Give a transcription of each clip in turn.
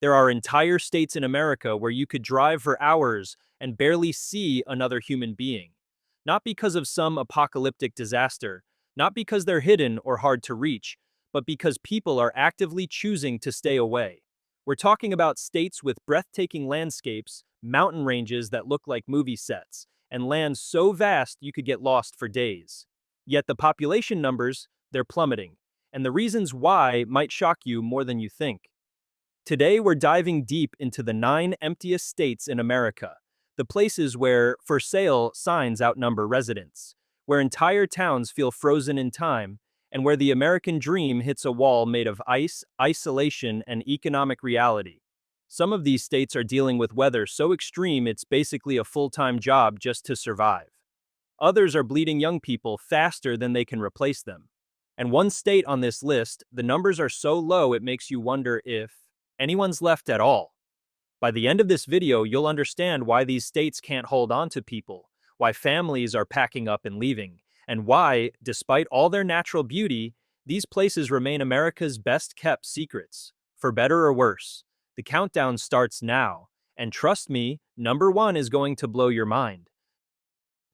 There are entire states in America where you could drive for hours and barely see another human being. Not because of some apocalyptic disaster, not because they're hidden or hard to reach, but because people are actively choosing to stay away. We're talking about states with breathtaking landscapes, mountain ranges that look like movie sets, and lands so vast you could get lost for days. Yet the population numbers, they're plummeting, and the reasons why might shock you more than you think. Today, we're diving deep into the 9 emptiest states in America, the places where for sale signs outnumber residents, where entire towns feel frozen in time, and where the American dream hits a wall made of ice, isolation, and economic reality. Some of these states are dealing with weather so extreme it's basically a full-time job just to survive. Others are bleeding young people faster than they can replace them. And one state on this list, the numbers are so low it makes you wonder if anyone's left at all. By the end of this video, you'll understand why these states can't hold on to people, why families are packing up and leaving, and why, despite all their natural beauty, these places remain America's best-kept secrets, for better or worse. The countdown starts now, and trust me, number 1 is going to blow your mind.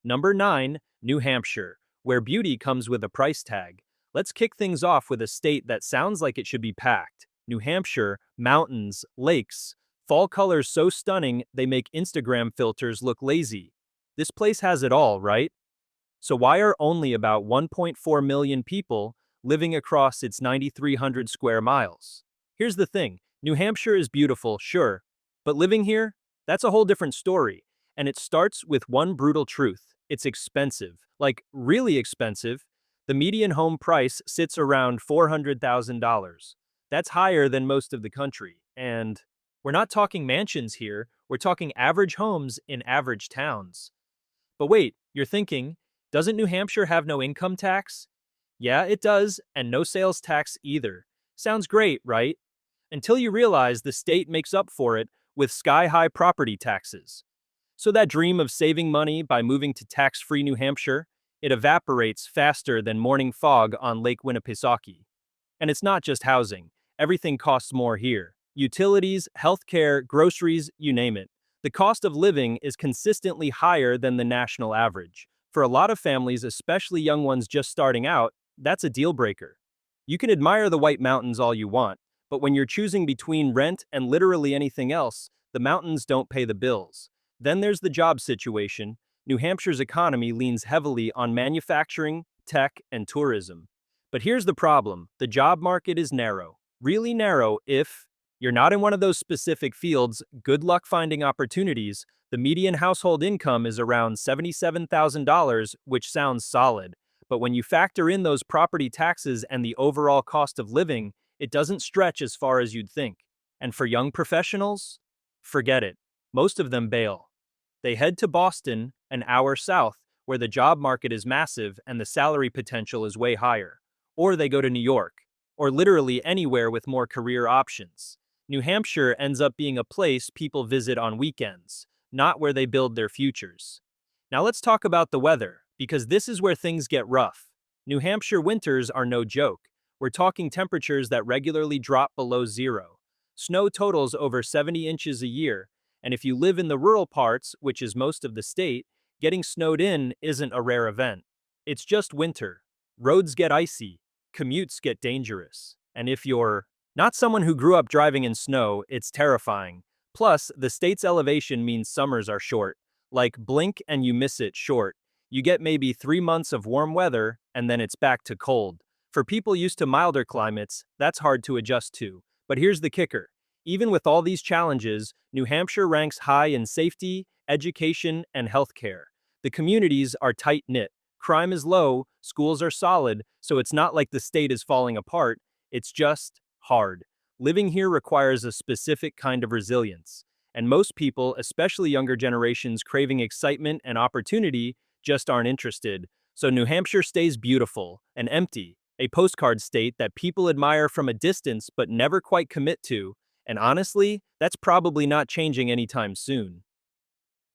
Number 9, New Hampshire, where beauty comes with a price tag. Let's kick things off with a state that sounds like it should be packed. New Hampshire, mountains, lakes, fall colors so stunning they make Instagram filters look lazy. This place has it all, right? So why are only about 1.4 million people living across its 9,300 square miles? Here's the thing, New Hampshire is beautiful, sure, but living here, that's a whole different story. And it starts with one brutal truth. It's expensive, like really expensive. The median home price sits around $400,000. That's higher than most of the country. And we're not talking mansions here, we're talking average homes in average towns. But wait, you're thinking, doesn't New Hampshire have no income tax? Yeah, it does, and no sales tax either. Sounds great, right? Until you realize the state makes up for it with sky-high property taxes. So that dream of saving money by moving to tax-free New Hampshire, it evaporates faster than morning fog on Lake Winnipesaukee. And it's not just housing. Everything costs more here. Utilities, healthcare, groceries, you name it. The cost of living is consistently higher than the national average. For a lot of families, especially young ones just starting out, that's a deal breaker. You can admire the White Mountains all you want, but when you're choosing between rent and literally anything else, the mountains don't pay the bills. Then there's the job situation. New Hampshire's economy leans heavily on manufacturing, tech, and tourism. But here's the problem, the job market is narrow. Really narrow if you're not in one of those specific fields, good luck finding opportunities. The median household income is around $77,000, which sounds solid. But when you factor in those property taxes and the overall cost of living, it doesn't stretch as far as you'd think. And for young professionals? Forget it. Most of them bail. They head to Boston, an hour south, where the job market is massive and the salary potential is way higher. Or they go to New York, or literally anywhere with more career options. New Hampshire ends up being a place people visit on weekends, not where they build their futures. Now let's talk about the weather, because this is where things get rough. New Hampshire winters are no joke. We're talking temperatures that regularly drop below zero. Snow totals over 70 inches a year, and if you live in the rural parts, which is most of the state, getting snowed in isn't a rare event. It's just winter. Roads get icy, commutes get dangerous, and if you're not someone who grew up driving in snow, it's terrifying. Plus, the state's elevation means summers are short. Like blink and you miss it short. You get maybe 3 months of warm weather, and then it's back to cold. For people used to milder climates, that's hard to adjust to. But here's the kicker. Even with all these challenges, New Hampshire ranks high in safety, education, and healthcare. The communities are tight-knit. Crime is low, schools are solid, so it's not like the state is falling apart. It's just hard. Living here requires a specific kind of resilience. And most people, especially younger generations craving excitement and opportunity, just aren't interested. So New Hampshire stays beautiful and empty, a postcard state that people admire from a distance but never quite commit to. And honestly, that's probably not changing anytime soon.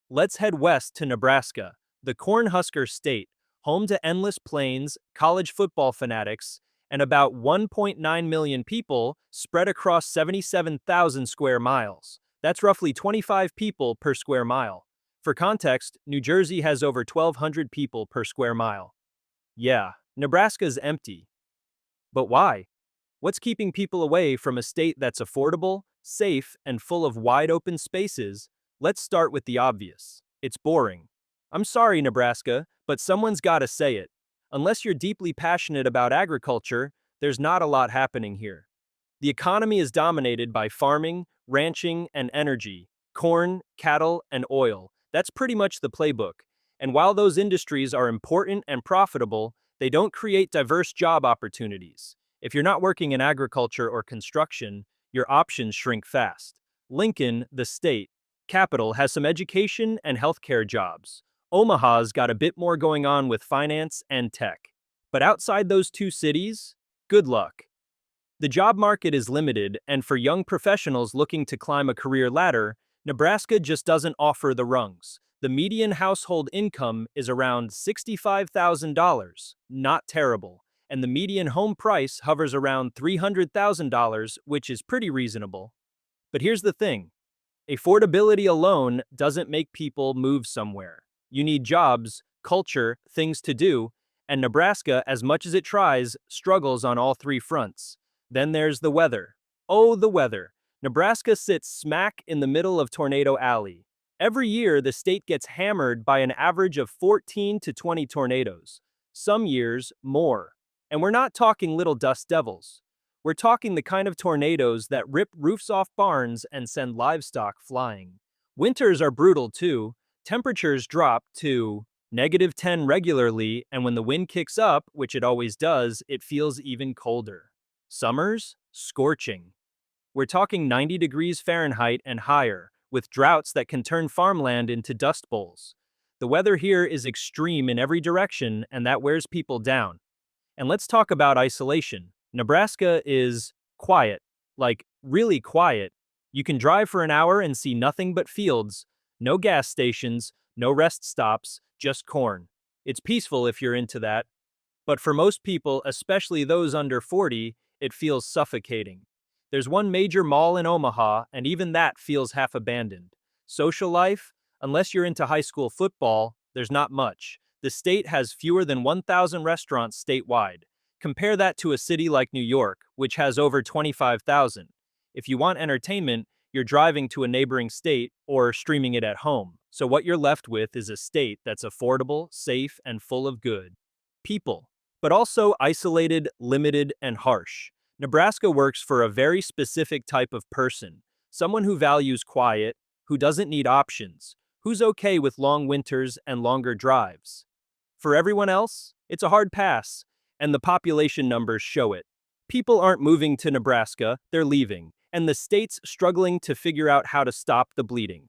Let's head west to Nebraska, the Cornhusker State, home to endless plains, college football fanatics, and about 1.9 million people spread across 77,000 square miles. That's roughly 25 people per square mile. For context, New Jersey has over 1,200 people per square mile. Yeah, Nebraska's empty. But why? What's keeping people away from a state that's affordable, safe, and full of wide open spaces? Let's start with the obvious. It's boring. I'm sorry, Nebraska, but someone's gotta say it. Unless you're deeply passionate about agriculture, there's not a lot happening here. The economy is dominated by farming, ranching, and energy, corn, cattle, and oil. That's pretty much the playbook. And while those industries are important and profitable, they don't create diverse job opportunities. If you're not working in agriculture or construction, your options shrink fast. Lincoln, the state capital, has some education and healthcare jobs. Omaha's got a bit more going on with finance and tech. But outside those two cities, good luck. The job market is limited, and for young professionals looking to climb a career ladder, Nebraska just doesn't offer the rungs. The median household income is around $65,000, not terrible, and the median home price hovers around $300,000, which is pretty reasonable. But here's the thing. Affordability alone doesn't make people move somewhere. You need jobs, culture, things to do, and Nebraska, as much as it tries, struggles on all three fronts. Then there's the weather. Oh, the weather. Nebraska sits smack in the middle of Tornado Alley. Every year, the state gets hammered by an average of 14 to 20 tornadoes. Some years, more. And we're not talking little dust devils. We're talking the kind of tornadoes that rip roofs off barns and send livestock flying. Winters are brutal too. Temperatures drop to -10 regularly, and when the wind kicks up, which it always does, it feels even colder. Summers? Scorching. We're talking 90 degrees Fahrenheit and higher, with droughts that can turn farmland into dust bowls. The weather here is extreme in every direction, and that wears people down. And let's talk about isolation. Nebraska is quiet, like really quiet. You can drive for an hour and see nothing but fields, no gas stations, no rest stops, just corn. It's peaceful if you're into that. But for most people, especially those under 40, it feels suffocating. There's one major mall in Omaha, and even that feels half abandoned. Social life? Unless you're into high school football, there's not much. The state has fewer than 1,000 restaurants statewide. Compare that to a city like New York, which has over 25,000. If you want entertainment, you're driving to a neighboring state or streaming it at home. So what you're left with is a state that's affordable, safe, and full of good people, but also isolated, limited, and harsh. Nebraska works for a very specific type of person, someone who values quiet, who doesn't need options, who's okay with long winters and longer drives. For everyone else, it's a hard pass, and the population numbers show it. People aren't moving to Nebraska, they're leaving, and the state's struggling to figure out how to stop the bleeding.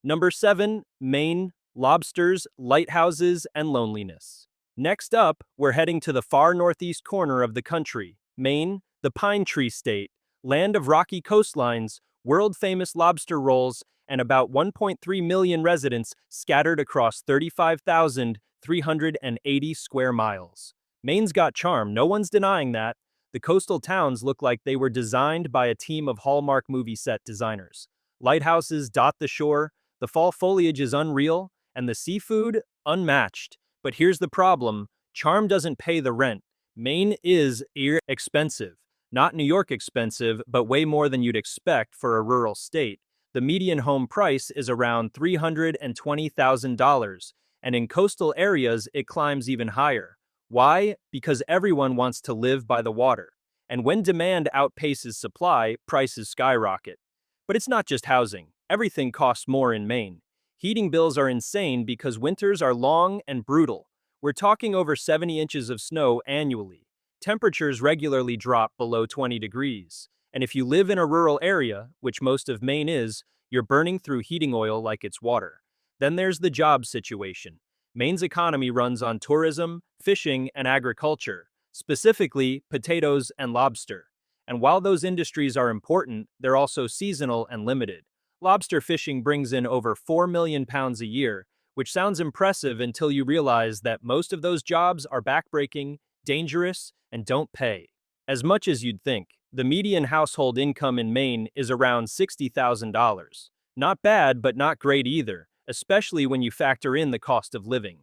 Number 7, Maine, lobsters, lighthouses, and loneliness. Next up, we're heading to the far northeast corner of the country, Maine, the Pine Tree State, land of rocky coastlines, world-famous lobster rolls, and about 1.3 million residents scattered across 35,380 square miles. Maine's got charm, no one's denying that. The coastal towns look like they were designed by a team of Hallmark movie set designers. Lighthouses dot the shore, the fall foliage is unreal, and the seafood, unmatched. But here's the problem, charm doesn't pay the rent. Maine is expensive. Not New York expensive, but way more than you'd expect for a rural state. The median home price is around $320,000, and in coastal areas it climbs even higher. Why? Because everyone wants to live by the water. And when demand outpaces supply, prices skyrocket. But it's not just housing. Everything costs more in Maine. Heating bills are insane because winters are long and brutal. We're talking over 70 inches of snow annually. Temperatures regularly drop below 20 degrees. And if you live in a rural area, which most of Maine is, you're burning through heating oil like it's water. Then there's the job situation. Maine's economy runs on tourism, fishing, and agriculture, specifically potatoes and lobster. And while those industries are important, they're also seasonal and limited. Lobster fishing brings in over 4 million pounds a year, which sounds impressive until you realize that most of those jobs are backbreaking, dangerous, and don't pay as much as you'd think. The median household income in Maine is around $60,000. Not bad, but not great either, especially when you factor in the cost of living.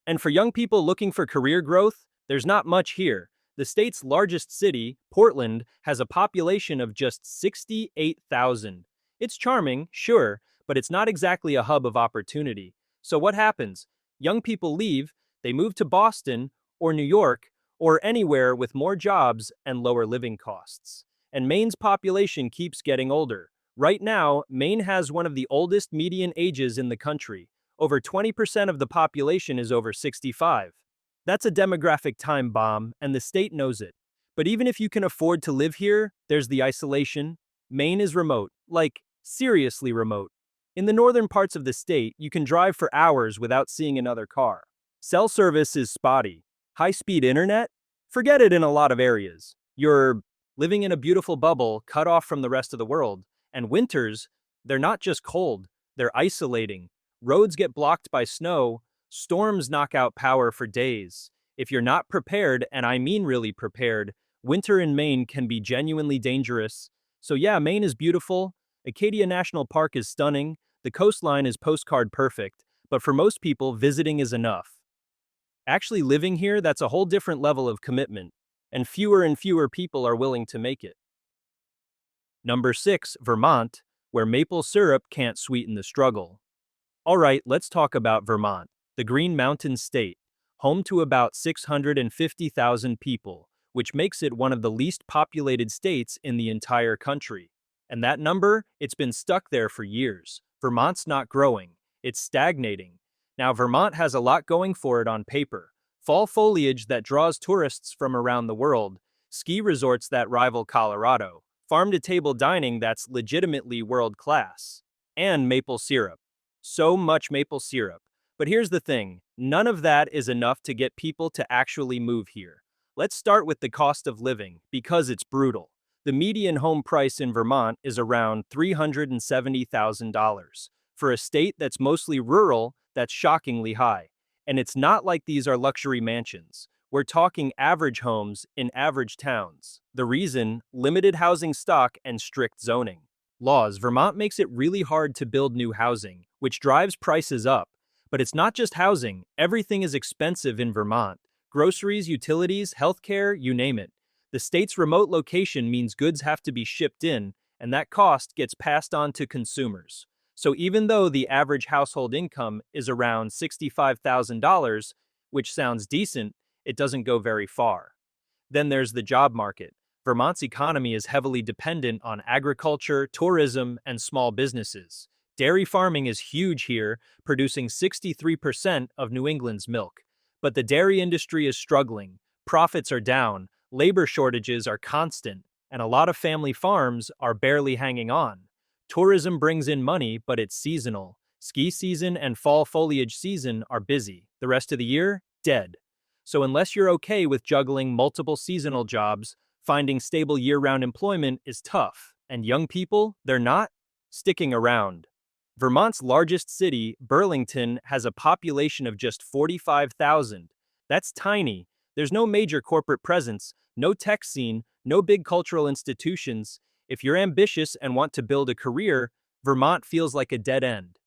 And for young people looking for career growth, there's not much here. The state's largest city, Portland, has a population of just 68,000. It's charming, sure, but it's not exactly a hub of opportunity. So what happens? Young people leave, they move to Boston or New York or anywhere with more jobs and lower living costs. And Maine's population keeps getting older. Right now, Maine has one of the oldest median ages in the country. Over 20% of the population is over 65. That's a demographic time bomb, and the state knows it. But even if you can afford to live here, there's the isolation. Maine is remote, like seriously remote. In the northern parts of the state, you can drive for hours without seeing another car. Cell service is spotty. High-speed internet? Forget it in a lot of areas. You're living in a beautiful bubble, cut off from the rest of the world. And winters, they're not just cold, they're isolating. Roads get blocked by snow, storms knock out power for days. If you're not prepared, and I mean really prepared, winter in Maine can be genuinely dangerous. So yeah, Maine is beautiful, Acadia National Park is stunning, the coastline is postcard perfect, but for most people, visiting is enough. Actually living here, that's a whole different level of commitment, and fewer people are willing to make it. Number 6, Vermont, where maple syrup can't sweeten the struggle. Alright, let's talk about Vermont, the Green Mountain State, home to about 650,000 people, which makes it one of the least populated states in the entire country. And that number, it's been stuck there for years. Vermont's not growing, it's stagnating. Now, Vermont has a lot going for it on paper. Fall foliage that draws tourists from around the world, ski resorts that rival Colorado, farm-to-table dining that's legitimately world-class, and maple syrup. So much maple syrup. But here's the thing, none of that is enough to get people to actually move here. Let's start with the cost of living, because it's brutal. The median home price in Vermont is around $370,000. For a state that's mostly rural, that's shockingly high. And it's not like these are luxury mansions. We're talking average homes in average towns. The reason? Limited housing stock and strict zoning laws. Vermont makes it really hard to build new housing, which drives prices up. But it's not just housing, everything is expensive in Vermont. Groceries, utilities, healthcare, you name it. The state's remote location means goods have to be shipped in, and that cost gets passed on to consumers. So even though the average household income is around $65,000, which sounds decent, it doesn't go very far. Then there's the job market. Vermont's economy is heavily dependent on agriculture, tourism, and small businesses. Dairy farming is huge here, producing 63% of New England's milk. But the dairy industry is struggling, profits are down, labor shortages are constant, and a lot of family farms are barely hanging on. Tourism brings in money, but it's seasonal. Ski season and fall foliage season are busy. The rest of the year, dead. So unless you're okay with juggling multiple seasonal jobs, finding stable year-round employment is tough. And young people, they're not sticking around. Vermont's largest city, Burlington, has a population of just 45,000. That's tiny. There's no major corporate presence, no tech scene, no big cultural institutions. If you're ambitious and want to build a career, Vermont feels like a dead end.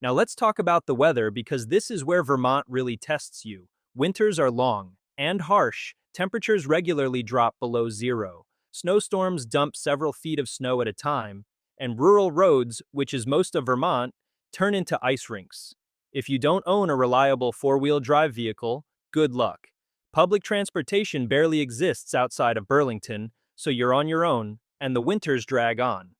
Now let's talk about the weather because this is where Vermont really tests you. Winters are long and harsh. Temperatures regularly drop below zero. Snowstorms dump several feet of snow at a time, and rural roads, which is most of Vermont, turn into ice rinks. If you don't own a reliable four-wheel drive vehicle, good luck. Public transportation barely exists outside of Burlington, so you're on your own, and the winters drag on.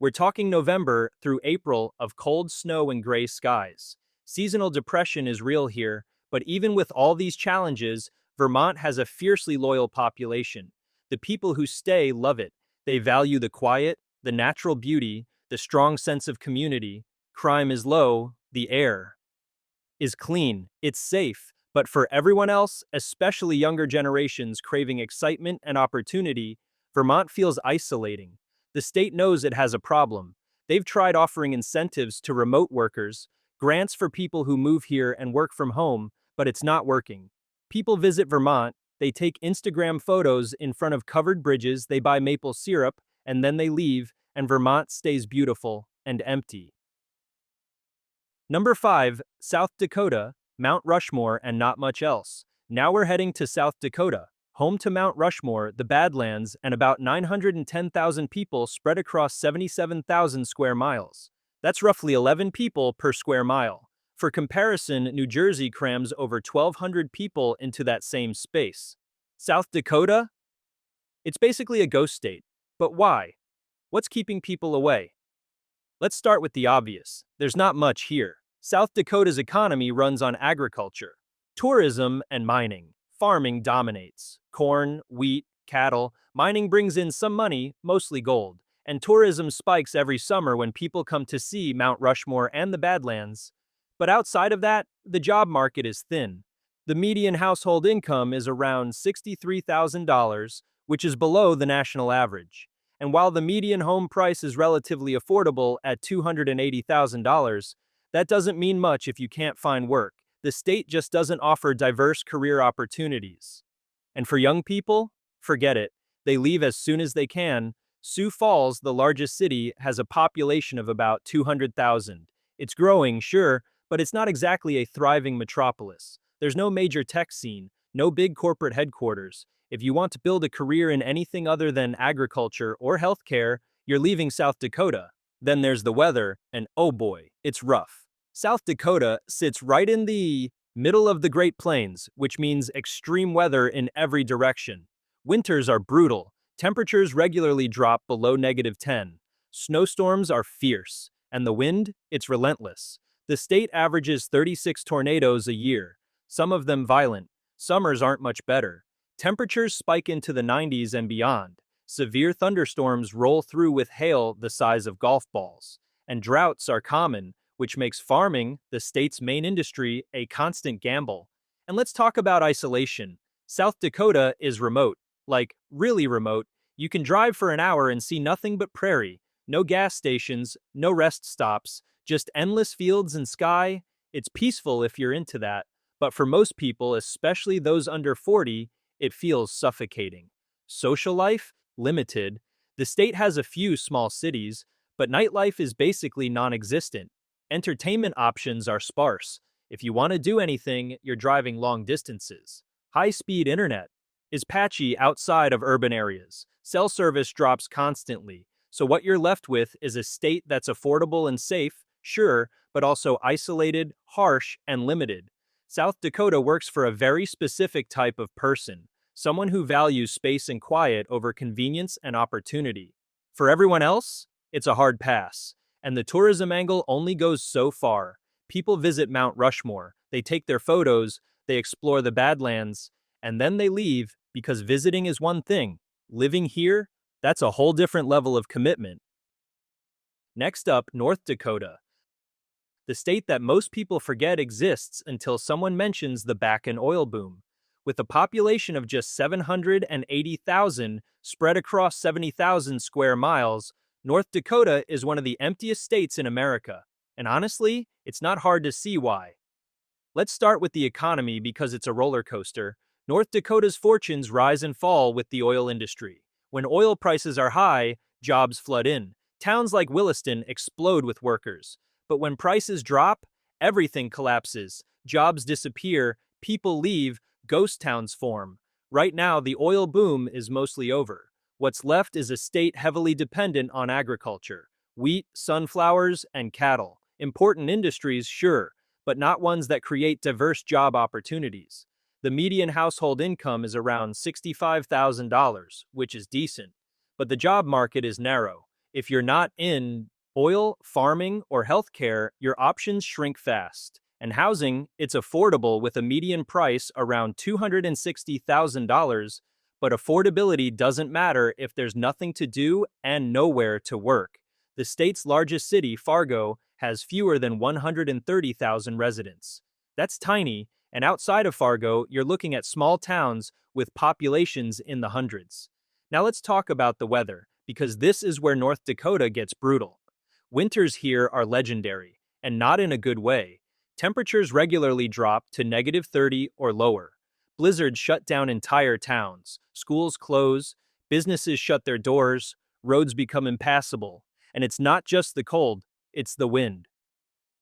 We're talking November through April of cold snow and gray skies. Seasonal depression is real here, but even with all these challenges, Vermont has a fiercely loyal population. The people who stay love it. They value the quiet, the natural beauty, the strong sense of community. Crime is low, the air is clean, it's safe. But for everyone else, especially younger generations craving excitement and opportunity, Vermont feels isolating. The state knows it has a problem. They've tried offering incentives to remote workers, grants for people who move here and work from home, but it's not working. People visit Vermont, they take Instagram photos in front of covered bridges, they buy maple syrup, and then they leave, and Vermont stays beautiful and empty. Number 5, South Dakota, Mount Rushmore, and not much else. Now we're heading to South Dakota, home to Mount Rushmore, the Badlands, and about 910,000 people spread across 77,000 square miles. That's roughly 11 people per square mile. For comparison, New Jersey crams over 1,200 people into that same space. South Dakota? It's basically a ghost state. But why? What's keeping people away? Let's start with the obvious. There's not much here. South Dakota's economy runs on agriculture, tourism, and mining. Farming dominates. Corn, wheat, cattle. Mining brings in some money, mostly gold. And tourism spikes every summer when people come to see Mount Rushmore and the Badlands. But outside of that, the job market is thin. The median household income is around $63,000, which is below the national average. And while the median home price is relatively affordable at $280,000, that doesn't mean much if you can't find work. The state just doesn't offer diverse career opportunities. And for young people, forget it. They leave as soon as they can. Sioux Falls, the largest city, has a population of about 200,000. It's growing, sure, but it's not exactly a thriving metropolis. There's no major tech scene, no big corporate headquarters. If you want to build a career in anything other than agriculture or healthcare, you're leaving South Dakota. Then there's the weather, and oh boy, it's rough. South Dakota sits right in the middle of the Great Plains, which means extreme weather in every direction. Winters are brutal. Temperatures regularly drop below -10. Snowstorms are fierce, and the wind, it's relentless. The state averages 36 tornadoes a year, some of them violent. Summers aren't much better. Temperatures spike into the 90s and beyond. Severe thunderstorms roll through with hail the size of golf balls. And droughts are common, which makes farming, the state's main industry, a constant gamble. And let's talk about isolation. South Dakota is remote. Like, really remote. You can drive for an hour and see nothing but prairie. No gas stations, no rest stops, just endless fields and sky. It's peaceful if you're into that. But for most people, especially those under 40, it feels suffocating. Social life? Limited. The state has a few small cities, but nightlife is basically non-existent. Entertainment options are sparse. If you want to do anything, you're driving long distances. High-speed internet is patchy outside of urban areas. Cell service drops constantly. So what you're left with is a state that's affordable and safe, sure, but also isolated, harsh, and limited. South Dakota works for a very specific type of person, someone who values space and quiet over convenience and opportunity. For everyone else, it's a hard pass. And the tourism angle only goes so far. People visit Mount Rushmore, they take their photos, they explore the Badlands, and then they leave because visiting is one thing. Living here, that's a whole different level of commitment. Next up, North Dakota. The state that most people forget exists until someone mentions the Bakken oil boom. With a population of just 780,000 spread across 70,000 square miles, North Dakota is one of the emptiest states in America. And honestly, it's not hard to see why. Let's start with the economy because it's a roller coaster. North Dakota's fortunes rise and fall with the oil industry. When oil prices are high, jobs flood in. Towns like Williston explode with workers. But when prices drop, everything collapses. Jobs disappear, people leave, ghost towns form. Right now, the oil boom is mostly over. What's left is a state heavily dependent on agriculture. Wheat, sunflowers, and cattle. Important industries, sure, but not ones that create diverse job opportunities. The median household income is around $65,000, which is decent. But the job market is narrow. If you're not in oil, farming, or healthcare, your options shrink fast. And housing, it's affordable with a median price around $260,000, but affordability doesn't matter if there's nothing to do and nowhere to work. The state's largest city, Fargo, has fewer than 130,000 residents. That's tiny, and outside of Fargo, you're looking at small towns with populations in the hundreds. Now let's talk about the weather, because this is where North Dakota gets brutal. Winters here are legendary, and not in a good way. Temperatures regularly drop to -30 or lower. Blizzards shut down entire towns, schools close, businesses shut their doors, roads become impassable. And it's not just the cold, it's the wind.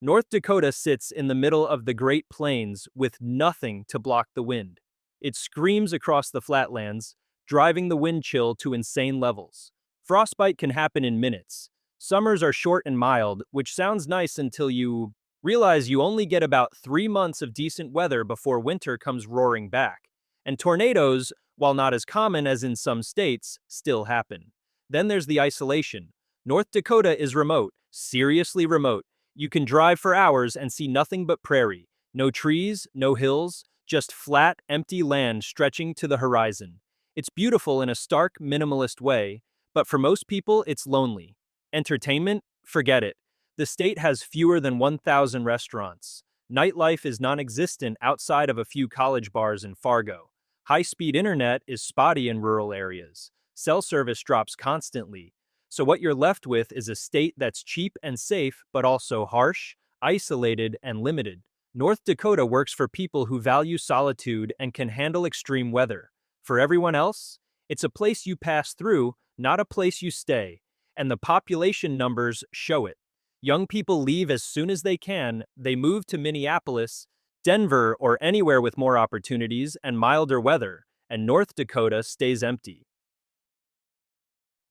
North Dakota sits in the middle of the Great Plains with nothing to block the wind. It screams across the flatlands, driving the wind chill to insane levels. Frostbite can happen in minutes. Summers are short and mild, which sounds nice until you realize you only get about 3 months of decent weather before winter comes roaring back. And tornadoes, while not as common as in some states, still happen. Then there's the isolation. North Dakota is remote, seriously remote. You can drive for hours and see nothing but prairie. No trees, no hills, just flat, empty land stretching to the horizon. It's beautiful in a stark, minimalist way, but for most people, it's lonely. Entertainment? Forget it. The state has fewer than 1,000 restaurants. Nightlife is non-existent outside of a few college bars in Fargo. High-speed internet is spotty in rural areas. Cell service drops constantly. So what you're left with is a state that's cheap and safe, but also harsh, isolated, and limited. North Dakota works for people who value solitude and can handle extreme weather. For everyone else, it's a place you pass through, not a place you stay. And the population numbers show it. Young people leave as soon as they can. They move to Minneapolis, Denver, or anywhere with more opportunities and milder weather, and North Dakota stays empty.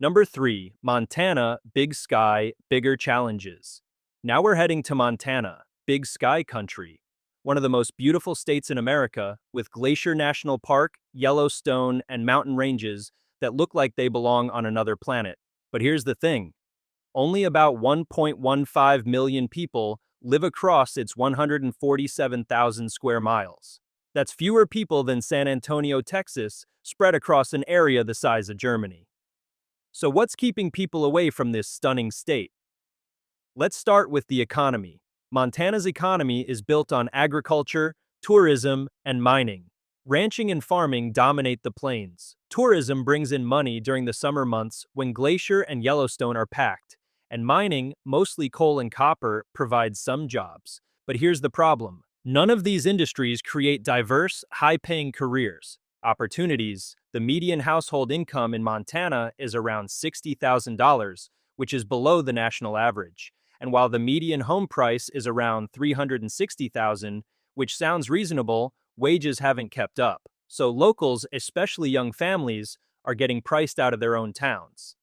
Number 3, Montana, big sky, bigger challenges. Now we're heading to Montana, big sky country. One of the most beautiful states in America, with Glacier National Park, Yellowstone, and mountain ranges that look like they belong on another planet. But here's the thing. Only about 1.15 million people live across its 147,000 square miles. That's fewer people than San Antonio, Texas, spread across an area the size of Germany. So what's keeping people away from this stunning state? Let's start with the economy. Montana's economy is built on agriculture, tourism, and mining. Ranching and farming dominate the plains. Tourism brings in money during the summer months when Glacier and Yellowstone are packed. And mining, mostly coal and copper, provides some jobs. But here's the problem. None of these industries create diverse, high-paying careers. Opportunities. The median household income in Montana is around $60,000, which is below the national average. And while the median home price is around $360,000, which sounds reasonable, wages haven't kept up. So locals, especially young families, are getting priced out of their own towns.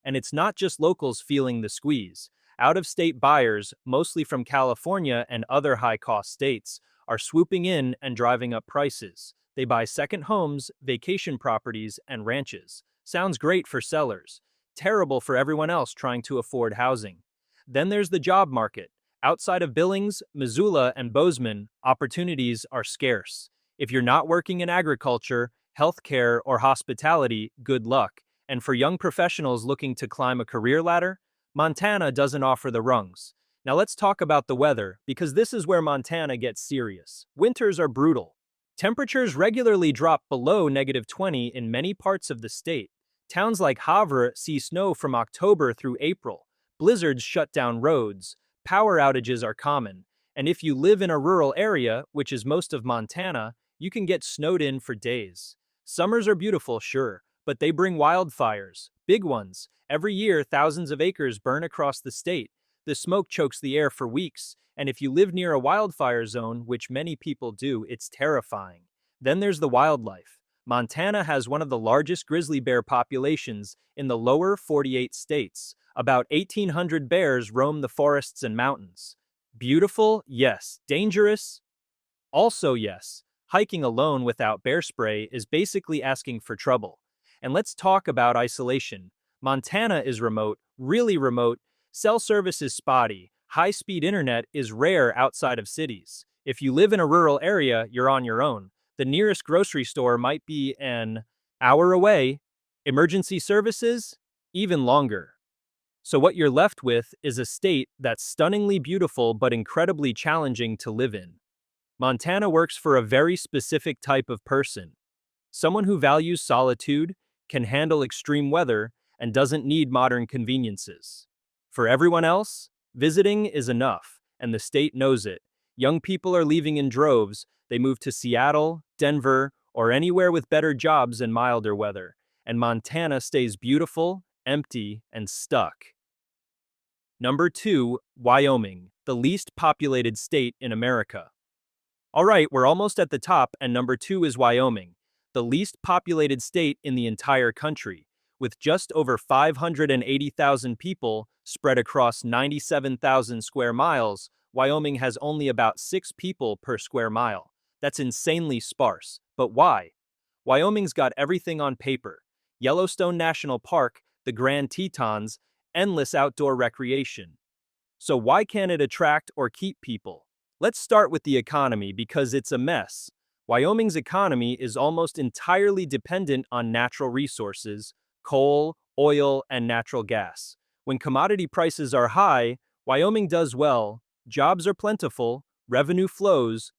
And it's not just locals feeling the squeeze. Out-of-state buyers, mostly from California and other high-cost states, are swooping in and driving up prices. They buy second homes, vacation properties, and ranches. Sounds great for sellers. Terrible for everyone else trying to afford housing. Then there's the job market. Outside of Billings, Missoula, and Bozeman, opportunities are scarce. If you're not working in agriculture, healthcare, or hospitality, good luck. And for young professionals looking to climb a career ladder, Montana doesn't offer the rungs. Now let's talk about the weather, because this is where Montana gets serious. Winters are brutal. Temperatures regularly drop below -20 in many parts of the state. Towns like Havre see snow from October through April. Blizzards shut down roads. Power outages are common. And if you live in a rural area, which is most of Montana, you can get snowed in for days. Summers are beautiful, sure, but they bring wildfires, big ones. Every year, thousands of acres burn across the state. The smoke chokes the air for weeks, and if you live near a wildfire zone, which many people do, it's terrifying. Then there's the wildlife. Montana has one of the largest grizzly bear populations in the lower 48 states. About 1,800 bears roam the forests and mountains. Beautiful? Yes. Dangerous? Also yes. Hiking alone without bear spray is basically asking for trouble. And let's talk about isolation. Montana is remote, really remote. Cell service is spotty. High-speed internet is rare outside of cities. If you live in a rural area, you're on your own. The nearest grocery store might be an hour away. Emergency services? Even longer. So what you're left with is a state that's stunningly beautiful but incredibly challenging to live in. Montana works for a very specific type of person. Someone who values solitude, can handle extreme weather, and doesn't need modern conveniences. For everyone else, visiting is enough, and the state knows it. Young people are leaving in droves. They move to Seattle, Denver, or anywhere with better jobs and milder weather. And Montana stays beautiful, empty, and stuck. Number 2, Wyoming, the least populated state in America. All right, we're almost at the top, and number 2 is Wyoming, the least populated state in the entire country, with just over 580,000 people spread across 97,000 square miles. Wyoming has only about 6 people per square mile. That's insanely sparse. But why? Wyoming's got everything on paper: Yellowstone National Park, the Grand Tetons, endless outdoor recreation. So why can't it attract or keep people? Let's start with the economy because it's a mess. Wyoming's economy is almost entirely dependent on natural resources: coal, oil, and natural gas. When commodity prices are high, Wyoming does well, jobs are plentiful, revenue flows,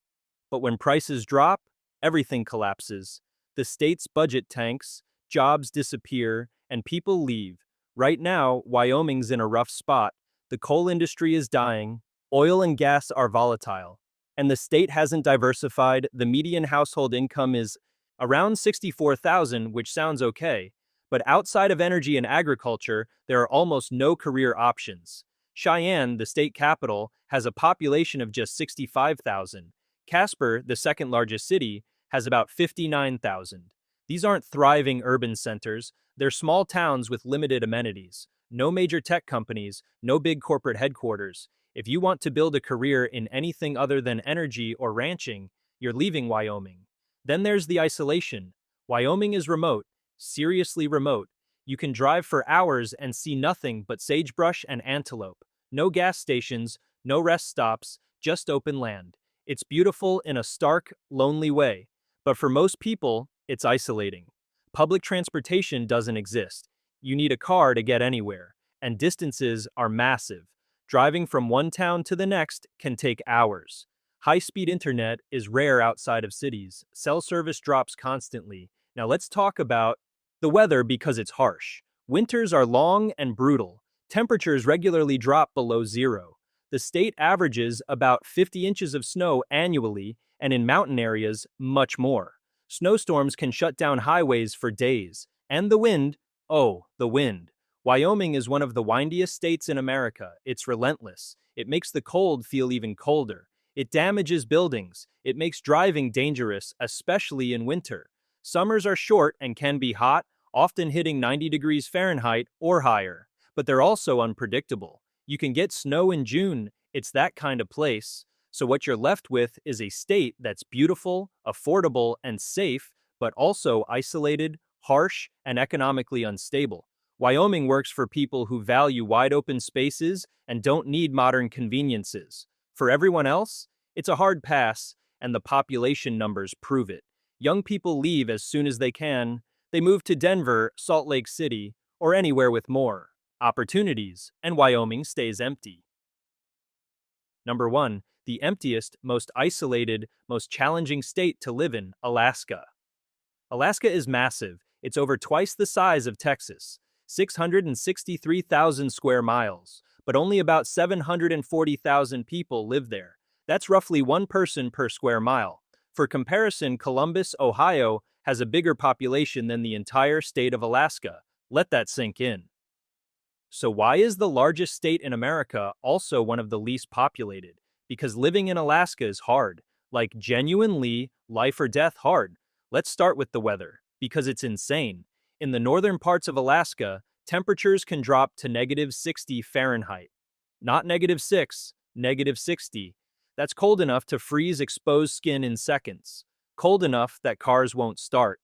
but when prices drop, everything collapses. The state's budget tanks, jobs disappear, and people leave. Right now, Wyoming's in a rough spot. The coal industry is dying, oil and gas are volatile, and the state hasn't diversified. The median household income is around 64,000, which sounds okay, but outside of energy and agriculture, there are almost no career options. Cheyenne, the state capital, has a population of just 65,000. Casper, the second largest city, has about 59,000. These aren't thriving urban centers, they're small towns with limited amenities. No major tech companies, no big corporate headquarters. If you want to build a career in anything other than energy or ranching, you're leaving Wyoming. Then there's the isolation. Wyoming is remote, seriously remote. You can drive for hours and see nothing but sagebrush and antelope. No gas stations, no rest stops, just open land. It's beautiful in a stark, lonely way. But for most people, it's isolating. Public transportation doesn't exist. You need a car to get anywhere, and distances are massive. Driving from one town to the next can take hours. High-speed internet is rare outside of cities. Cell service drops constantly. Now let's talk about the weather because it's harsh. Winters are long and brutal. Temperatures regularly drop below zero. The state averages about 50 inches of snow annually, and in mountain areas, much more. Snowstorms can shut down highways for days. And the wind, oh, the wind. Wyoming is one of the windiest states in America. It's relentless. It makes the cold feel even colder. It damages buildings. It makes driving dangerous, especially in winter. Summers are short and can be hot, often hitting 90 degrees Fahrenheit or higher. But they're also unpredictable. You can get snow in June. It's that kind of place. So what you're left with is a state that's beautiful, affordable, and safe, but also isolated, harsh, and economically unstable. Wyoming works for people who value wide-open spaces and don't need modern conveniences. For everyone else, it's a hard pass, and the population numbers prove it. Young people leave as soon as they can. They move to Denver, Salt Lake City, or anywhere with more opportunities, and Wyoming stays empty. Number 1, the emptiest, most isolated, most challenging state to live in, Alaska. Alaska is massive. It's over twice the size of Texas, 663,000 square miles, but only about 740,000 people live there. That's roughly one person per square mile. For comparison, Columbus, Ohio, has a bigger population than the entire state of Alaska. Let that sink in. So why is the largest state in America also one of the least populated? Because living in Alaska is hard, like genuinely life or death hard. Let's start with the weather, because it's insane. In the northern parts of Alaska, temperatures can drop to -60 Fahrenheit. Not -6, -60. That's cold enough to freeze exposed skin in seconds. Cold enough that cars won't start.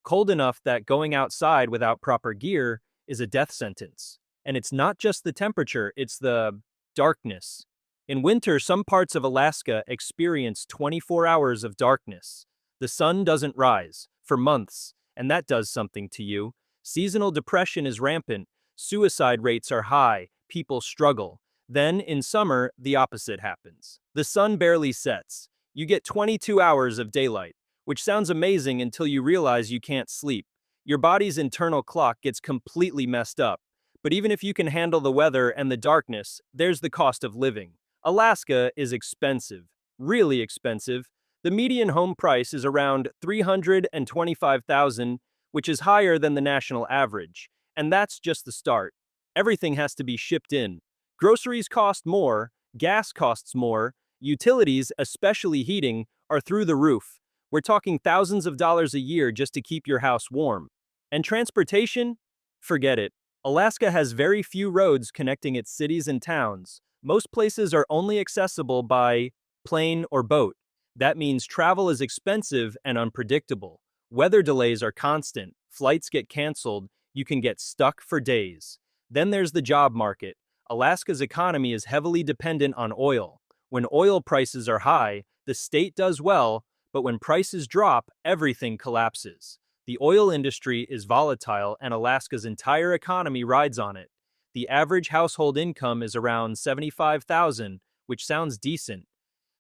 Cold enough that going outside without proper gear is a death sentence. And it's not just the temperature, it's the darkness. In winter, some parts of Alaska experience 24 hours of darkness. The sun doesn't rise for months, and that does something to you. Seasonal depression is rampant, suicide rates are high, people struggle. Then, in summer, the opposite happens. The sun barely sets. You get 22 hours of daylight, which sounds amazing until you realize you can't sleep. Your body's internal clock gets completely messed up. But even if you can handle the weather and the darkness, there's the cost of living. Alaska is expensive, really expensive. The median home price is around 325,000, which is higher than the national average. And that's just the start. Everything has to be shipped in. Groceries cost more, gas costs more, utilities, especially heating, are through the roof. We're talking thousands of dollars a year just to keep your house warm. And transportation? Forget it. Alaska has very few roads connecting its cities and towns. Most places are only accessible by plane or boat. That means travel is expensive and unpredictable. Weather delays are constant, flights get canceled, you can get stuck for days. Then there's the job market. Alaska's economy is heavily dependent on oil. When oil prices are high, the state does well, but when prices drop, everything collapses. The oil industry is volatile and Alaska's entire economy rides on it. The average household income is around 75,000, which sounds decent.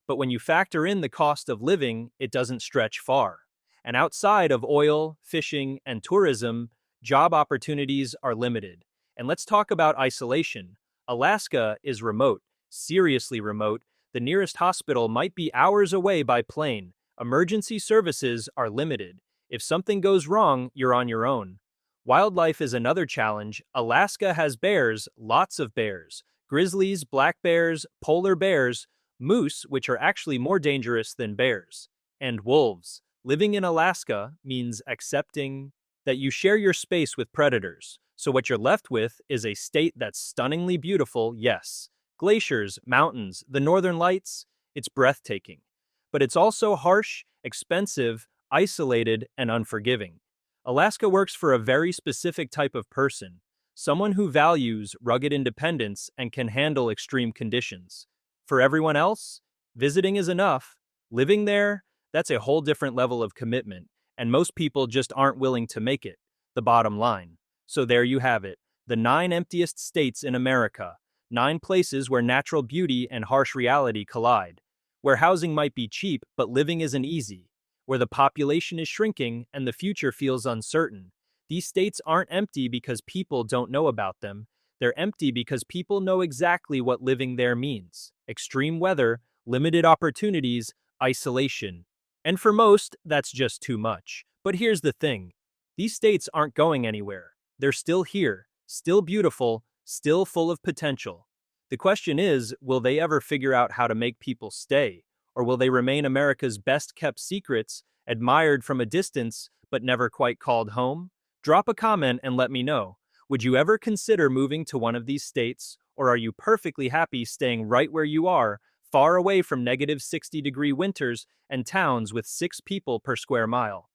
But when you factor in the cost of living, it doesn't stretch far. And outside of oil, fishing, and tourism, job opportunities are limited. And let's talk about isolation. Alaska is remote, seriously remote. The nearest hospital might be hours away by plane. Emergency services are limited. If something goes wrong, you're on your own. Wildlife is another challenge. Alaska has bears, lots of bears. Grizzlies, black bears, polar bears, moose, which are actually more dangerous than bears, and wolves. Living in Alaska means accepting that you share your space with predators. So what you're left with is a state that's stunningly beautiful, yes. Glaciers, mountains, the northern lights, it's breathtaking. But it's also harsh, expensive, isolated, and unforgiving. Alaska works for a very specific type of person, someone who values rugged independence and can handle extreme conditions. For everyone else, visiting is enough. Living there, that's a whole different level of commitment, and most people just aren't willing to make it. The bottom line. So there you have it, the 9 emptiest states in America, 9 places where natural beauty and harsh reality collide, where housing might be cheap but living isn't easy, where the population is shrinking and the future feels uncertain. These states aren't empty because people don't know about them. They're empty because people know exactly what living there means. Extreme weather, limited opportunities, isolation. And for most, that's just too much. But here's the thing. These states aren't going anywhere. They're still here, still beautiful, still full of potential. The question is, will they ever figure out how to make people stay? Or will they remain America's best-kept secrets, admired from a distance, but never quite called home? Drop a comment and let me know. Would you ever consider moving to one of these states, or are you perfectly happy staying right where you are, far away from -60-degree winters and towns with 6 people per square mile?